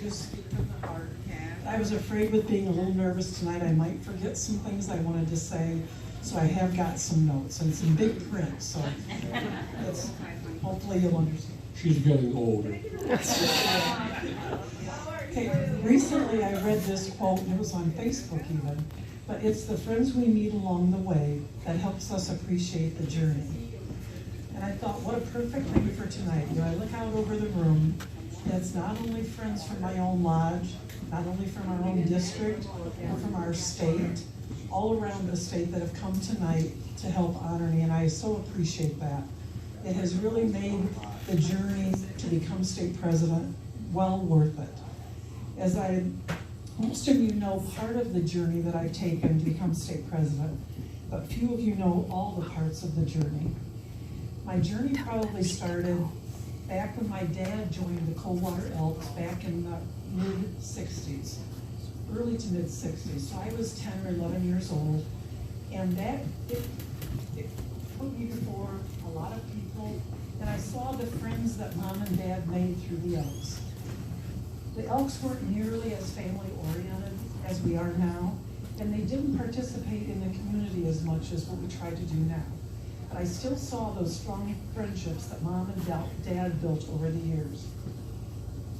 just speak from the heart. I was afraid with being a little nervous tonight I might forget some things I wanted to say, so I have got some notes and some big print, so hopefully you'll understand. She's getting older. Okay, recently I read this quote, and it was on Facebook even, but it's the friends we meet along the way that helps us appreciate the journey. And I thought, what a perfect thing for tonight. You know, I look out over the room, that's not only friends from my own lodge, not only from our own district, but from our state, all around the state that have come tonight to help honor me, and I so appreciate that. It has really made the journey to become state president well worth it. As most of you know, part of the journey that I've taken to become state president, but few of you know all the parts of the journey. My journey probably started back when my dad joined the Coldwater Elks back in the mid-60s, early to mid-60s. So I was 10 or 11 years old, and it put me before a lot of people, and I saw the friends that Mom and Dad made through the Elks. The Elks weren't nearly as family-oriented as we are now, and they didn't participate in the community as much as what we try to do now. But I still saw those strong friendships that Mom and Dad built over the years.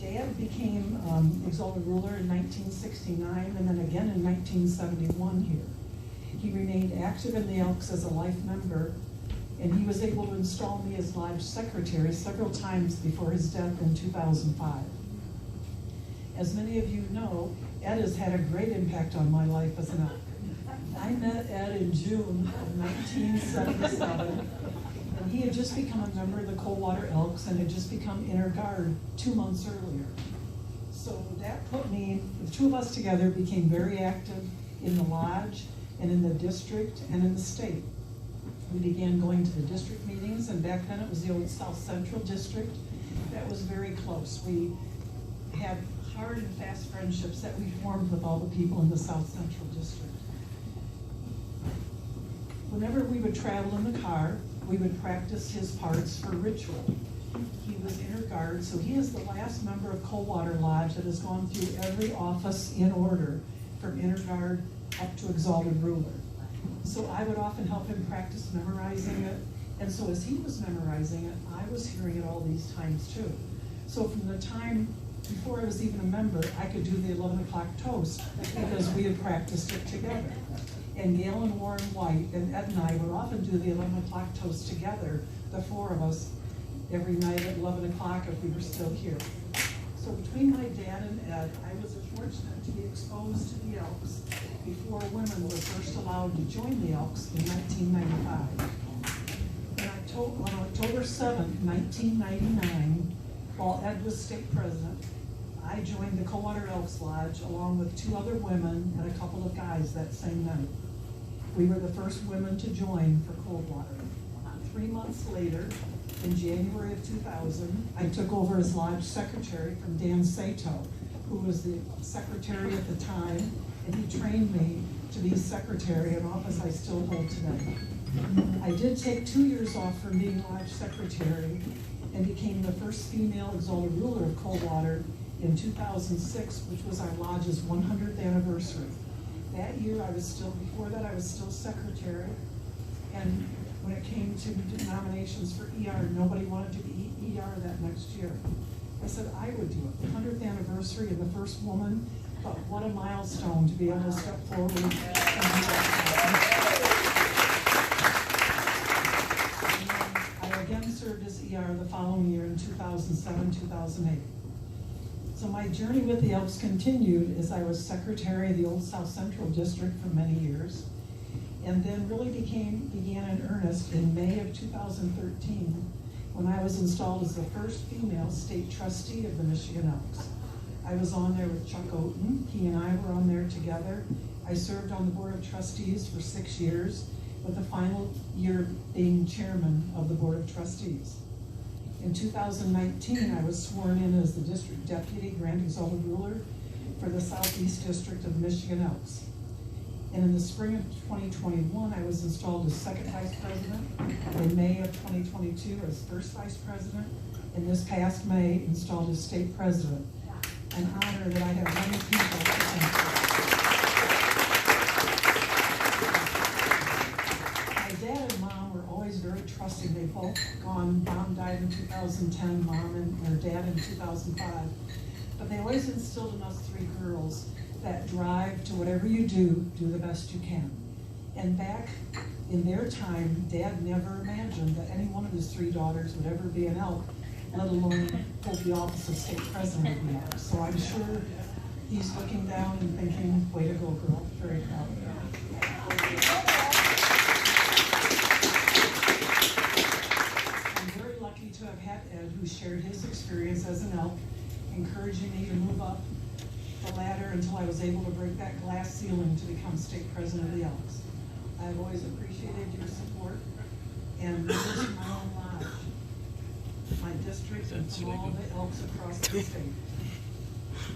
Dad became exalted ruler in 1969, and then again in 1971 here. He remained active in the Elks as a life member, and he was able to install me as lodge secretary several times before his death in 2005. As many of you know, Ed has had a great impact on my life as an Elk. I met Ed in June of 1977, and he had just become a member of the Coldwater Elks and had just become inner guard 2 months earlier. So that put me, the two of us together became very active in the lodge and in the district and in the state. We began going to the district meetings, and back then it was the old South Central District. That was very close. We had hard and fast friendships that we formed with all the people in the South Central District. Whenever we would travel in the car, we would practice his parts for ritual. He was inner guard, so he is the last member of Coldwater Lodge that has gone through every office in order, from inner guard up to exalted ruler. So I would often help him practice memorizing it, and so as he was memorizing it, I was hearing it all these times too. So from the time before I was even a member, I could do the 11 o'clock toast because we had practiced it together. And Gail and Warren White and Ed and I would often do the 11 o'clock toast together, the four of us, every night at 11 o'clock if we were still here. So between my dad and Ed, I was fortunate to be exposed to the Elks before women were first allowed to join the Elks in 1995. On October 7th, 1999, while Ed was state president, I joined the Coldwater Elks Lodge along with 2 other women and a couple of guys that same night. We were the first women to join for Coldwater. 3 months later, in January of 2000, I took over as lodge secretary from Dan Sato, who was the secretary at the time, and he trained me to be secretary, an office I still hold today. I did take 2 years off from being lodge secretary and became the first female exalted ruler of Coldwater in 2006, which was our lodge's 100th anniversary. That year, before that I was still secretary, and when it came to nominations for ER, nobody wanted to be ER that next year. I said I would do it. The 100th anniversary and the first woman, but what a milestone to be able to step forward and do that. I again served as ER the following year in 2007, 2008. So my journey with the Elks continued as I was secretary of the old South Central District for many years, and then really began in earnest in May of 2013 when I was installed as the first female state trustee of the Michigan Elks. I was on there with Chuck Oaten. He and I were on there together. I served on the board of trustees for 6 years, with the final year being chairman of the board of trustees. In 2019, I was sworn in as the district deputy grand exalted ruler for the Southeast District of Michigan Elks. And in the spring of 2021, I was installed as second vice president. In May of 2022, as first vice president. And this past May, installed as state president. an honor that I have many people to thank for. My dad and mom were always very trusting. They both gone. Mom died in 2010, mom and their dad in 2005. But they always instilled in us three girls that drive to whatever you do the best you can. And back in their time, Dad never imagined that any one of his three daughters would ever be an Elk, let alone hold the office of state president of the Elks. So I'm sure he's looking down and thinking, way to go, girl, very proud of you. I'm very lucky to have had Ed, who shared his experience as an Elk, encouraging me to move up the ladder until I was able to break that glass ceiling to become state president of the Elks. I've always appreciated your support and members of my own lodge, my district, and from all the Elks across the state.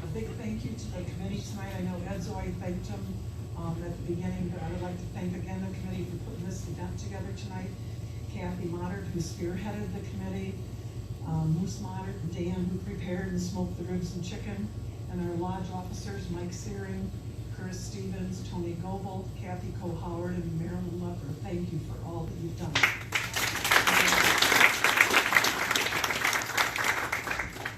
A big thank you to the committee tonight. I know Ed's already thanked him at the beginning, but I would like to thank again the committee for putting this event together tonight. Kathy Moddard, who spearheaded the committee, Moose Moddard, and Dan, who prepared and smoked the ribs and chicken, and our lodge officers, Mike Searing, Chris Stevens, Tony Goebel, Kathy Cole-Howard, and Marilyn Lepper. Thank you for all that you've done.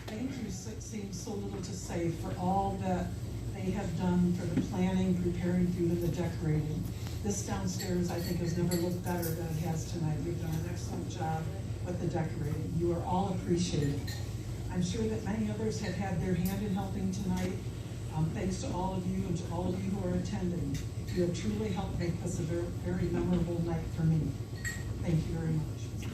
Thank you seems so little to say for all that they have done for the planning, preparing food, and the decorating. This downstairs, I think, has never looked better than it has tonight. You've done an excellent job with the decorating. You are all appreciated. I'm sure that many others have had their hand in helping tonight. Thanks to all of you and to all of you who are attending. You have truly helped make this a very, very memorable night for me. Thank you very much.